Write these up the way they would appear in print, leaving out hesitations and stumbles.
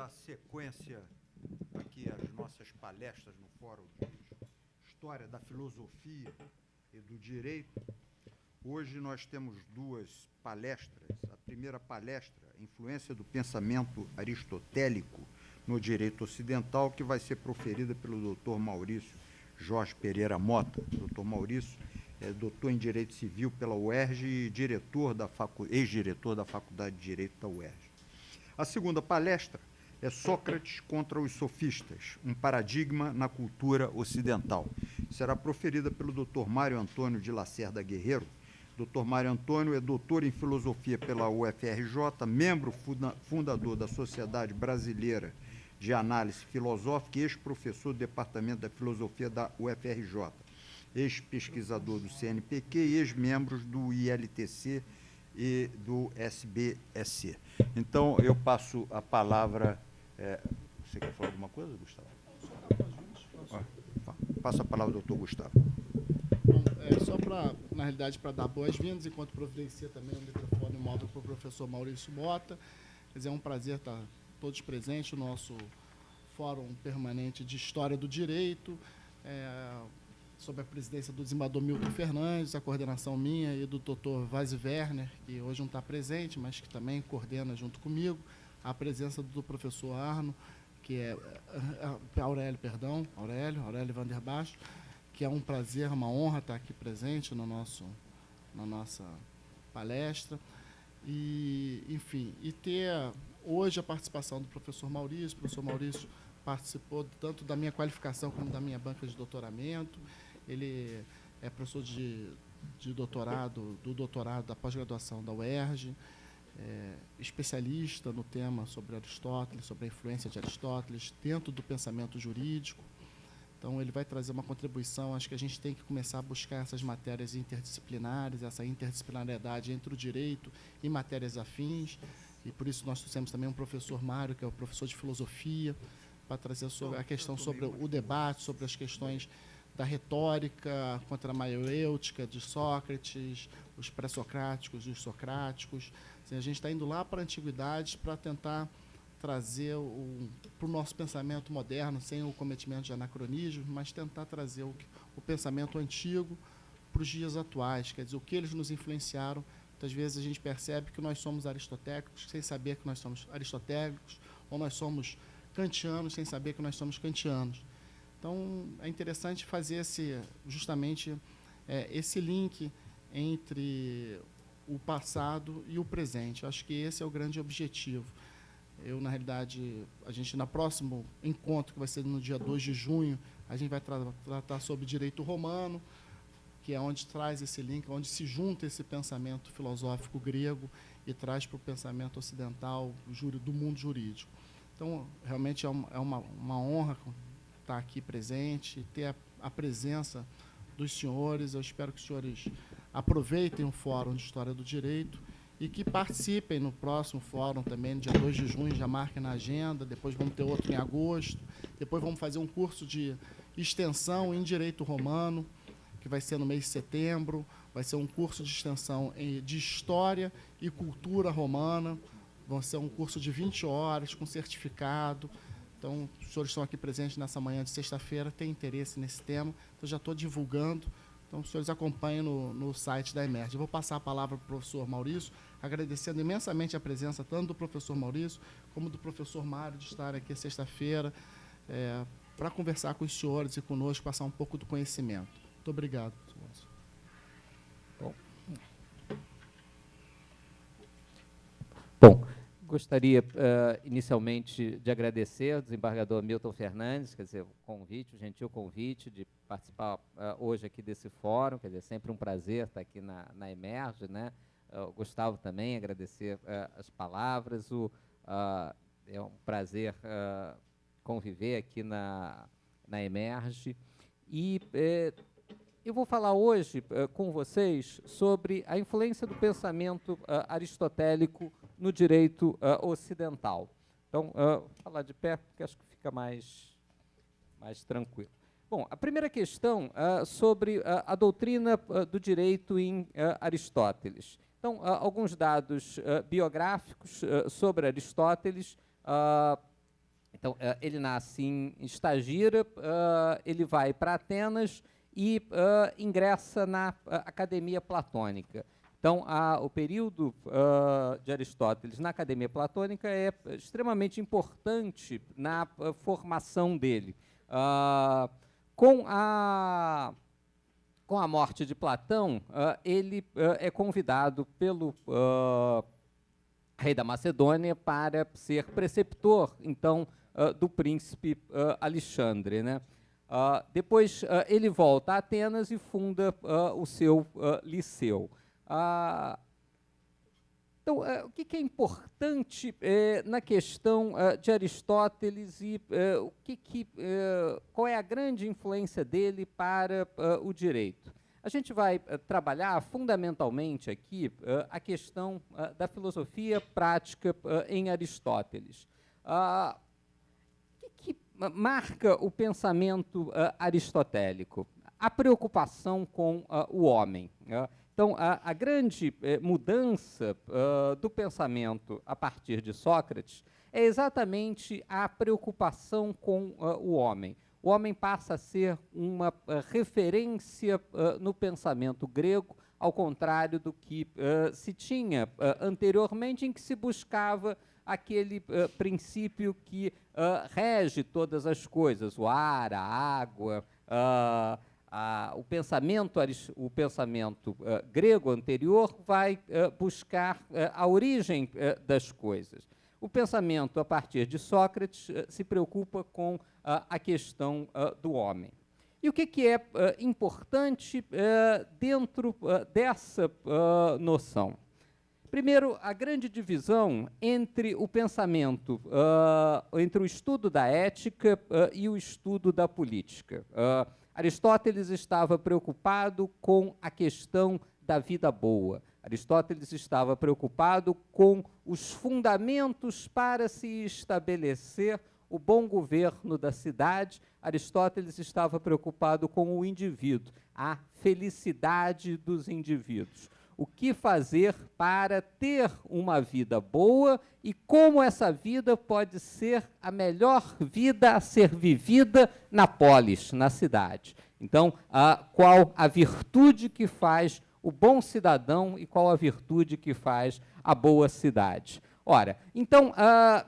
dar sequência aqui às nossas palestras no Fórum de História da Filosofia e do Direito. Hoje nós temos duas palestras. A primeira palestra, Influência do Pensamento Aristotélico no Direito Ocidental, que vai ser proferida pelo Dr. Maurício Jorge Pereira Mota. Dr. Maurício é doutor em Direito Civil pela UERJ e ex-diretor da Faculdade de Direito da UERJ. A segunda palestra é Sócrates contra os Sofistas, um paradigma na cultura ocidental. Será proferida pelo Dr. Mário Antônio de Lacerda Guerreiro. Dr. Mário Antônio é doutor em Filosofia pela UFRJ, membro fundador da Sociedade Brasileira de Análise Filosófica e ex-professor do Departamento da Filosofia da UFRJ, ex-pesquisador do CNPq e ex-membros do ILTC e do SBSC. Então, eu passo a palavra... você quer falar alguma coisa, Gustavo? Passo a palavra ao doutor Gustavo. Bom, só para, na realidade, para dar boas-vindas, enquanto providencia também o microfone móvel para o professor Maurício Mota. Quer dizer, é um prazer estar todos presentes no nosso Fórum Permanente de História do Direito, sob a presidência do desembargador Milton Fernandes, a coordenação minha e do Dr. Vaz Werner, que hoje não está presente, mas que também coordena junto comigo, a presença do professor Arno, que é Aurélio Vander Basto, que é um prazer, uma honra estar aqui presente na nossa palestra. E, enfim, e ter hoje a participação do professor Maurício. O professor Maurício participou tanto da minha qualificação como da minha banca de doutoramento. Ele é professor de doutorado, da pós-graduação da UERJ, especialista no tema sobre Aristóteles, sobre a influência de Aristóteles dentro do pensamento jurídico. Então, ele vai trazer uma contribuição. Acho que a gente tem que começar a buscar essas matérias interdisciplinares, essa interdisciplinariedade entre o direito e matérias afins. E, por isso, nós trouxemos também um professor Mário, que é o professor de filosofia, para trazer sobre a questão sobre o debate, sobre as questões da retórica contra a maioêutica de Sócrates, os pré-socráticos e os socráticos. Assim, a gente está indo lá para a antiguidade para tentar trazer para o nosso pensamento moderno, sem o cometimento de anacronismo, mas tentar trazer o pensamento antigo para os dias atuais, quer dizer, o que eles nos influenciaram. Muitas vezes a gente percebe que nós somos aristotélicos sem saber que nós somos aristotélicos, ou nós somos kantianos sem saber que nós somos kantianos. Então, é interessante fazer justamente esse link entre o passado e o presente. Acho que esse é o grande objetivo. Eu, na realidade, no próximo encontro, que vai ser no dia 2 de junho, a gente vai tratar sobre direito romano, que é onde traz esse link, onde se junta esse pensamento filosófico grego e traz para o pensamento ocidental do mundo jurídico. Então, realmente é uma honra estar aqui presente e ter a presença dos senhores. Eu espero que os senhores aproveitem o Fórum de História do Direito e que participem no próximo fórum também, no dia 2 de junho, já marquem na agenda. Depois vamos ter outro em agosto. Depois vamos fazer um curso de extensão em Direito Romano, que vai ser no mês de setembro. Vai ser um curso de extensão de História e Cultura Romana. Vai ser um curso de 20 horas, com certificado. Então, os senhores estão aqui presentes nessa manhã de sexta-feira, têm interesse nesse tema. Então, já estou divulgando. Então, os senhores acompanhem no site da Emerge. Eu vou passar a palavra para o professor Maurício, agradecendo imensamente a presença tanto do professor Maurício como do professor Mário de estar aqui sexta-feira para conversar com os senhores e conosco, passar um pouco do conhecimento. Muito obrigado, professor Maurício. Bom, gostaria inicialmente de agradecer ao desembargador Milton Fernandes, quer dizer, o gentil convite de participar hoje aqui desse fórum, quer dizer, sempre um prazer estar aqui na Emerge, né? O Gustavo também, agradecer as palavras, é um prazer conviver aqui na Emerge. E eu vou falar hoje com vocês sobre a influência do pensamento aristotélico no direito ocidental. Então, vou falar de pé, porque acho que fica mais tranquilo. Bom, a primeira questão sobre a doutrina do direito em Aristóteles. Então, alguns dados biográficos sobre Aristóteles. Então, ele nasce em Estagira, ele vai para Atenas e ingressa na Academia Platônica. Então, o período de Aristóteles na Academia Platônica é extremamente importante na formação dele. Com a morte de Platão, ele é convidado pelo rei da Macedônia para ser preceptor, então, do príncipe Alexandre, né? Depois, ele volta a Atenas e funda o seu liceu. Então, o que é importante na questão de Aristóteles e qual é a grande influência dele para o direito? A gente vai trabalhar fundamentalmente aqui a questão da filosofia prática em Aristóteles. O que marca o pensamento aristotélico? A preocupação com o homem. Então, a grande mudança do pensamento a partir de Sócrates é exatamente a preocupação com o homem. O homem passa a ser uma referência no pensamento grego, ao contrário do que se tinha anteriormente, em que se buscava aquele princípio que rege todas as coisas, o ar, a água, o pensamento grego anterior vai buscar a origem das coisas. O pensamento, a partir de Sócrates, se preocupa com a questão do homem. E o que é importante dentro dessa noção? Primeiro, a grande divisão entre o pensamento, entre o estudo da ética e o estudo da política. Aristóteles estava preocupado com a questão da vida boa. Aristóteles estava preocupado com os fundamentos para se estabelecer o bom governo da cidade. Aristóteles estava preocupado com o indivíduo, a felicidade dos indivíduos. O que fazer para ter uma vida boa e como essa vida pode ser a melhor vida a ser vivida na polis, na cidade. Então, qual a virtude que faz o bom cidadão e qual a virtude que faz a boa cidade. Ora, então,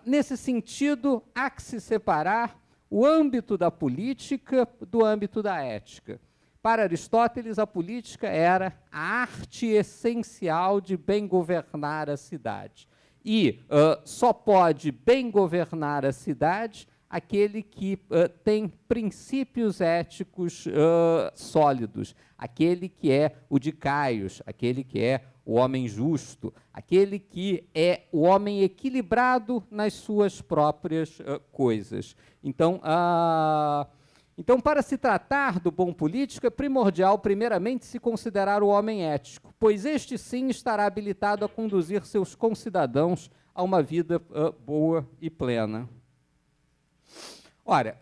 nesse sentido, há que se separar o âmbito da política do âmbito da ética. Para Aristóteles, a política era a arte essencial de bem governar a cidade. E só pode bem governar a cidade aquele que tem princípios éticos sólidos, aquele que é o de Caios, aquele que é o homem justo, aquele que é o homem equilibrado nas suas próprias coisas. Então, para se tratar do bom político, é primordial, primeiramente, se considerar o homem ético, pois este, sim, estará habilitado a conduzir seus concidadãos a uma vida boa e plena. Ora,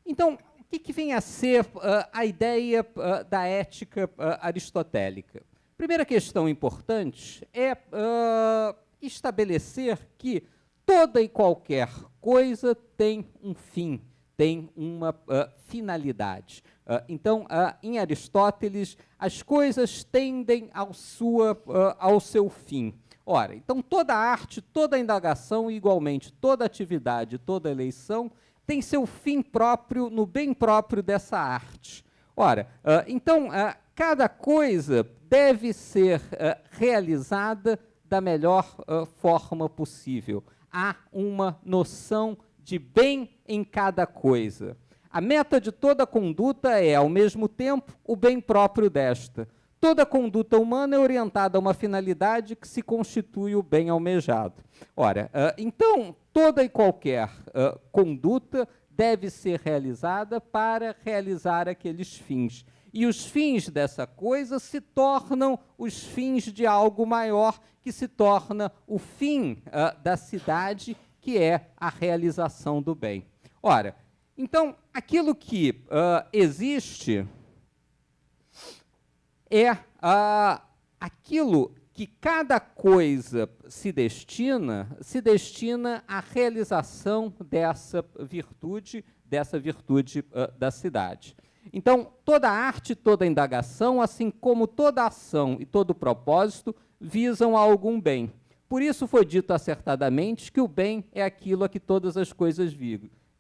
então, o que vem a ser a ideia da ética aristotélica? Primeira questão importante é estabelecer que toda e qualquer coisa tem um fim, tem uma finalidade. Então, em Aristóteles, as coisas tendem ao seu fim. Ora, então toda arte, toda indagação, igualmente toda atividade, toda eleição, tem seu fim próprio no bem próprio dessa arte. Ora, então, cada coisa deve ser realizada da melhor forma possível. Há uma noção de bem em cada coisa. A meta de toda conduta é, ao mesmo tempo, o bem próprio desta. Toda conduta humana é orientada a uma finalidade que se constitui o bem almejado. Ora, então, toda e qualquer conduta deve ser realizada para realizar aqueles fins. E os fins dessa coisa se tornam os fins de algo maior, que se torna o fim da cidade, que é a realização do bem. Ora, então, aquilo que existe é aquilo que cada coisa se destina à realização dessa virtude da cidade. Então, toda arte, toda indagação, assim como toda ação e todo propósito, visam a algum bem. Por isso foi dito acertadamente que o bem é aquilo a que todas as coisas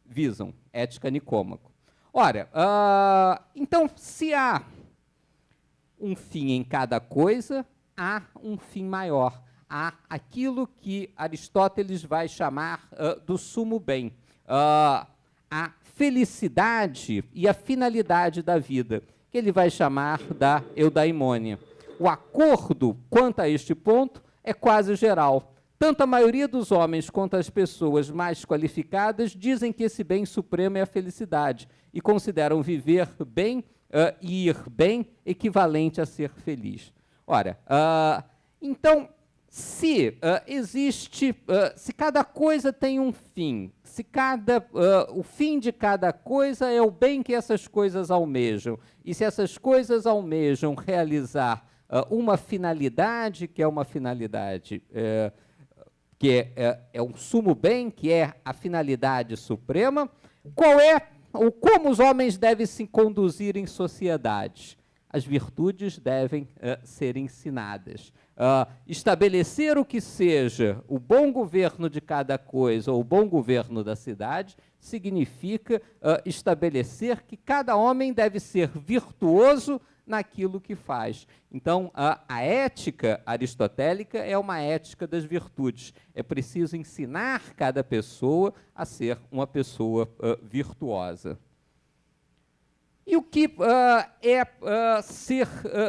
visam, Ética Nicômaco. Ora, então, se há um fim em cada coisa, há um fim maior. Há aquilo que Aristóteles vai chamar do sumo bem, a felicidade e a finalidade da vida, que ele vai chamar da eudaimônia. O acordo quanto a este ponto é quase geral. Tanto a maioria dos homens quanto as pessoas mais qualificadas dizem que esse bem supremo é a felicidade e consideram viver bem e ir bem equivalente a ser feliz. Ora, então, se se cada coisa tem um fim, se o fim de cada coisa é o bem que essas coisas almejam, e se essas coisas almejam realizar uma finalidade, que é uma finalidade que é um sumo bem, que é a finalidade suprema, como os homens devem se conduzir em sociedade? As virtudes devem ser ensinadas. Estabelecer o que seja o bom governo de cada coisa ou o bom governo da cidade significa estabelecer que cada homem deve ser virtuoso naquilo que faz. Então, a ética aristotélica é uma ética das virtudes. É preciso ensinar cada pessoa a ser uma pessoa virtuosa. E o que é ser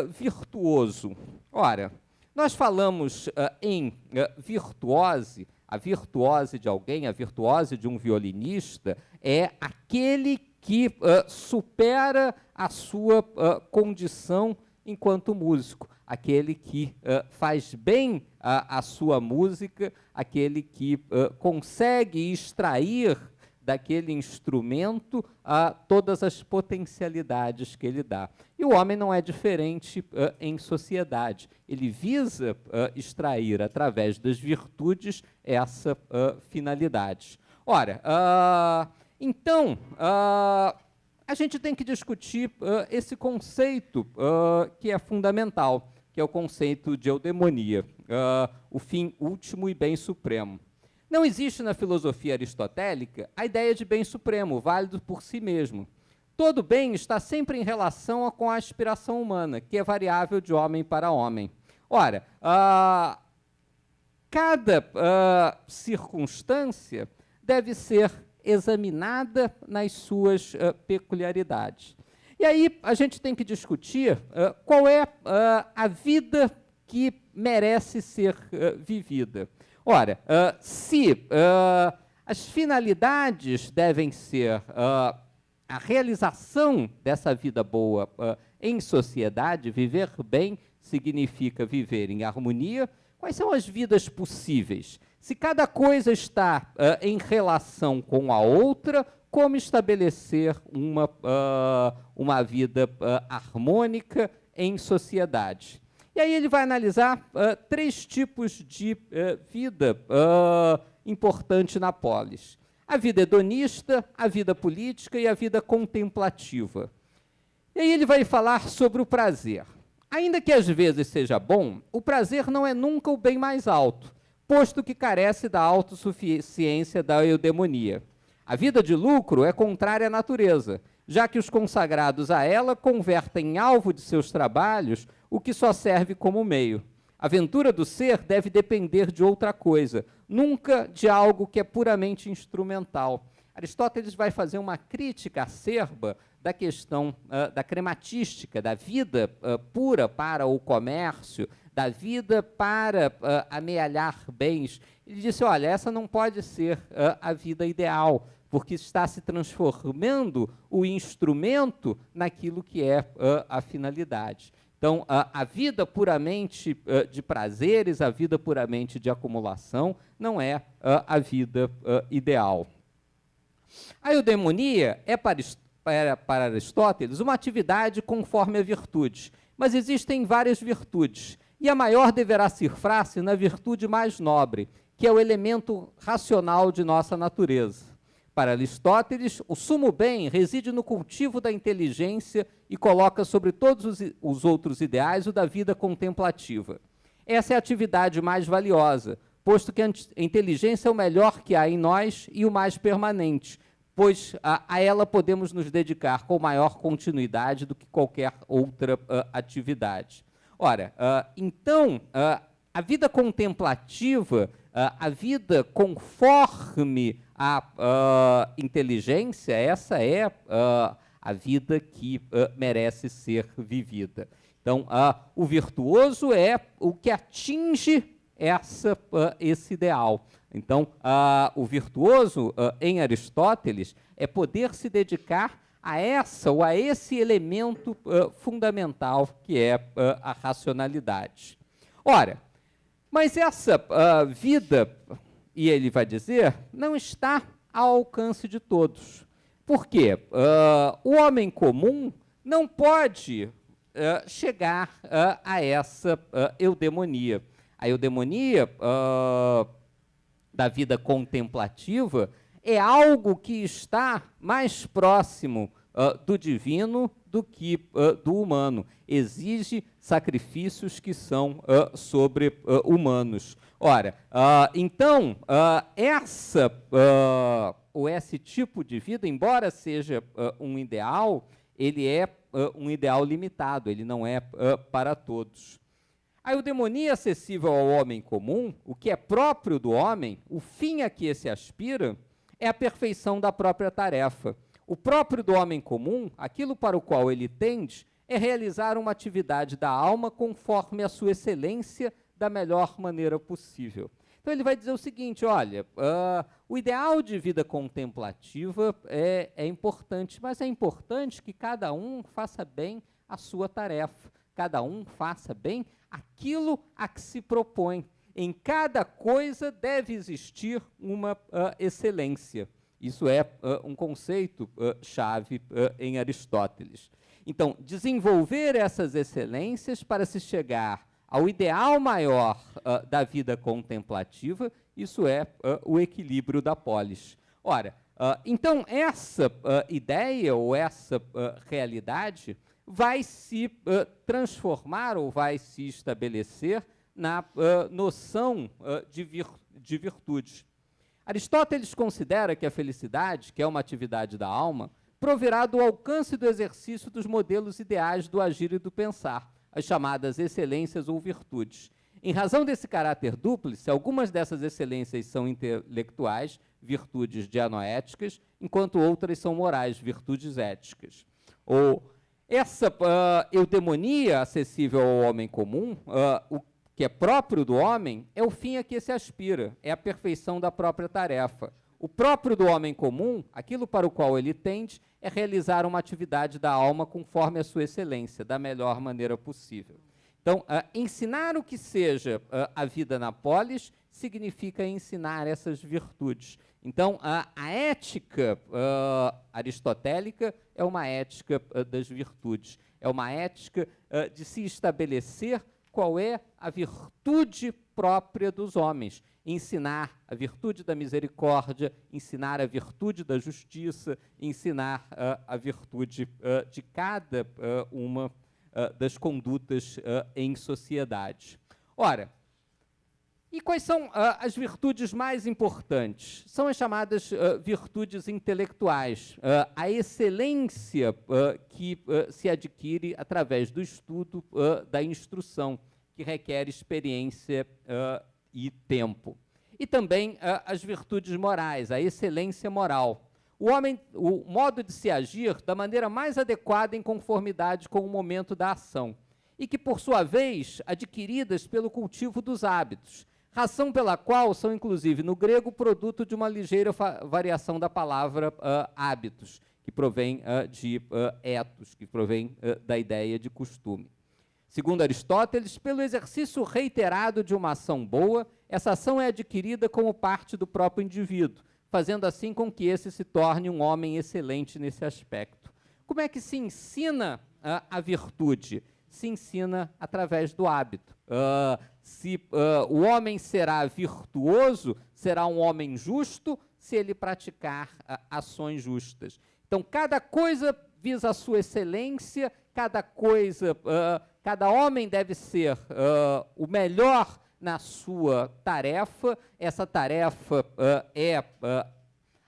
virtuoso? Ora, nós falamos em virtuose, a virtuose de alguém, a virtuose de um violinista, é aquele que supera a sua condição enquanto músico, aquele que faz bem a sua música, aquele que consegue extrair daquele instrumento todas as potencialidades que ele dá. E o homem não é diferente em sociedade. Ele visa extrair, através das virtudes, essa finalidade. Ora, então, a gente tem que discutir esse conceito que é fundamental, que é o conceito de eudemonia, o fim último e bem supremo. Não existe na filosofia aristotélica a ideia de bem supremo, válido por si mesmo. Todo bem está sempre em relação com a aspiração humana, que é variável de homem para homem. Ora, cada circunstância deve ser examinada nas suas peculiaridades. E aí a gente tem que discutir qual é a vida que merece ser vivida. Ora, se as finalidades devem ser a realização dessa vida boa em sociedade, viver bem significa viver em harmonia, quais são as vidas possíveis? Se cada coisa está em relação com a outra, como estabelecer uma vida harmônica em sociedade? E aí ele vai analisar 3 tipos de vida importante na polis. A vida hedonista, a vida política e a vida contemplativa. E aí ele vai falar sobre o prazer. Ainda que às vezes seja bom, o prazer não é nunca o bem mais alto, posto que carece da autossuficiência da eudemonia. A vida de lucro é contrária à natureza, já que os consagrados a ela convertem em alvo de seus trabalhos o que só serve como meio. A ventura do ser deve depender de outra coisa, nunca de algo que é puramente instrumental. Aristóteles vai fazer uma crítica acerba da questão da crematística, da vida pura para o comércio, da vida para amealhar bens. Ele disse, olha, essa não pode ser a vida ideal, porque está se transformando o instrumento naquilo que é a finalidade. Então, a vida puramente de prazeres, a vida puramente de acumulação, não é a vida ideal. A eudemonia é para Aristóteles uma atividade conforme a virtude, mas existem várias virtudes. e a maior deverá cifrar-se na virtude mais nobre, que é o elemento racional de nossa natureza. Para Aristóteles, o sumo bem reside no cultivo da inteligência e coloca sobre todos os outros ideais o da vida contemplativa. Essa é a atividade mais valiosa, posto que a inteligência é o melhor que há em nós e o mais permanente, pois a ela podemos nos dedicar com maior continuidade do que qualquer outra atividade. Ora, então, a vida contemplativa, a vida conforme a inteligência, essa é a vida que merece ser vivida. Então, o virtuoso é o que atinge esse ideal. Então, o virtuoso, em Aristóteles, é poder se dedicar a essa ou a esse elemento fundamental que é a racionalidade. Ora, mas essa vida, e ele vai dizer, não está ao alcance de todos. Por quê? O homem comum não pode chegar a essa eudemonia. A eudemonia da vida contemplativa é algo que está mais próximo do divino do que do humano. Exige sacrifícios que são sobre-humanos. Ora, então, esse tipo de vida, embora seja um ideal, ele é um ideal limitado, ele não é para todos. A eudemonia acessível ao homem comum, o que é próprio do homem, o fim a que esse aspira, é a perfeição da própria tarefa. O próprio do homem comum, aquilo para o qual ele tende, é realizar uma atividade da alma conforme a sua excelência da melhor maneira possível. Então ele vai dizer o seguinte, olha, o ideal de vida contemplativa é importante, mas é importante que cada um faça bem a sua tarefa, cada um faça bem aquilo a que se propõe. Em cada coisa deve existir uma excelência. Isso é um conceito chave em Aristóteles. Então, desenvolver essas excelências para se chegar ao ideal maior da vida contemplativa, isso é o equilíbrio da polis. Ora, então essa ideia ou essa realidade vai se transformar ou vai se estabelecer na noção de virtude. Aristóteles considera que a felicidade, que é uma atividade da alma, proverá do alcance do exercício dos modelos ideais do agir e do pensar, as chamadas excelências ou virtudes. Em razão desse caráter dúplice, algumas dessas excelências são intelectuais, virtudes dianoéticas, enquanto outras são morais, virtudes éticas. Essa eudemonia acessível ao homem comum, o que é próprio do homem, é o fim a que se aspira, é a perfeição da própria tarefa. O próprio do homem comum, aquilo para o qual ele tende, é realizar uma atividade da alma conforme a sua excelência, da melhor maneira possível. Então, ensinar o que seja a vida na polis significa ensinar essas virtudes. Então, a ética aristotélica é uma ética das virtudes, é uma ética de se estabelecer qual é a virtude própria dos homens, ensinar a virtude da misericórdia, ensinar a virtude da justiça, ensinar a virtude de cada uma das condutas em sociedade. Ora, e quais são as virtudes mais importantes? São as chamadas virtudes intelectuais, a excelência que se adquire através do estudo, da instrução, que requer experiência e tempo. E também as virtudes morais, a excelência moral. O modo de se agir da maneira mais adequada em conformidade com o momento da ação, e que, por sua vez, adquiridas pelo cultivo dos hábitos, razão pela qual são, inclusive, no grego, produto de uma ligeira variação da palavra hábitos, que provém de ethos, que provém da ideia de costume. Segundo Aristóteles, pelo exercício reiterado de uma ação boa, essa ação é adquirida como parte do próprio indivíduo, fazendo assim com que esse se torne um homem excelente nesse aspecto. Como é que se ensina a virtude? se ensina através do hábito. O homem será virtuoso, será um homem justo, se ele praticar ações justas. Então, cada coisa visa a sua excelência, cada homem deve ser o melhor na sua tarefa. Essa tarefa é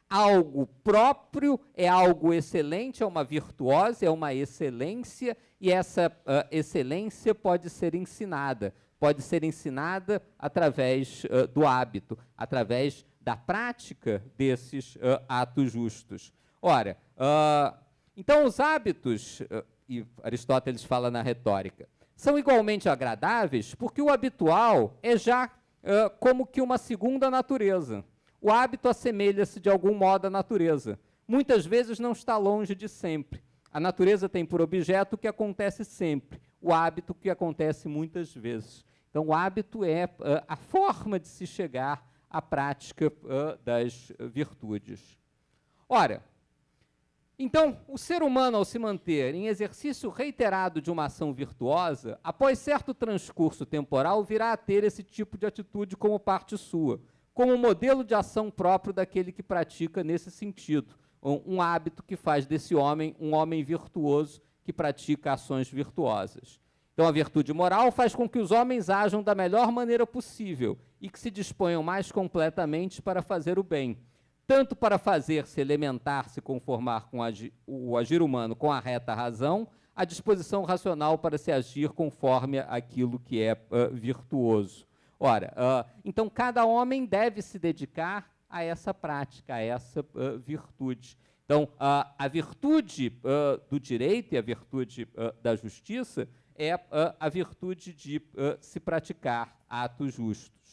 algo próprio, é algo excelente, é uma virtuose, é uma excelência, e essa excelência pode ser ensinada através do hábito, através da prática desses atos justos. Ora, então os hábitos, e Aristóteles fala na retórica, são igualmente agradáveis porque o habitual é já como que uma segunda natureza. O hábito assemelha-se de algum modo à natureza. Muitas vezes não está longe de sempre. A natureza tem por objeto o que acontece sempre, o hábito que acontece muitas vezes. Então, o hábito é a forma de se chegar à prática das virtudes. Ora, então, o ser humano, ao se manter em exercício reiterado de uma ação virtuosa, após certo transcurso temporal, virá a ter esse tipo de atitude como parte sua, como modelo de ação próprio daquele que pratica nesse sentido, um hábito que faz desse homem um homem virtuoso que pratica ações virtuosas. Então, a virtude moral faz com que os homens ajam da melhor maneira possível e que se disponham mais completamente para fazer o bem, tanto para fazer-se elementar, se conformar com o agir humano com a reta razão, a disposição racional para se agir conforme aquilo que é virtuoso. Ora, então cada homem deve se dedicar a essa prática, a essa virtude. Então, a virtude do direito e a virtude da justiça é a virtude de se praticar atos justos.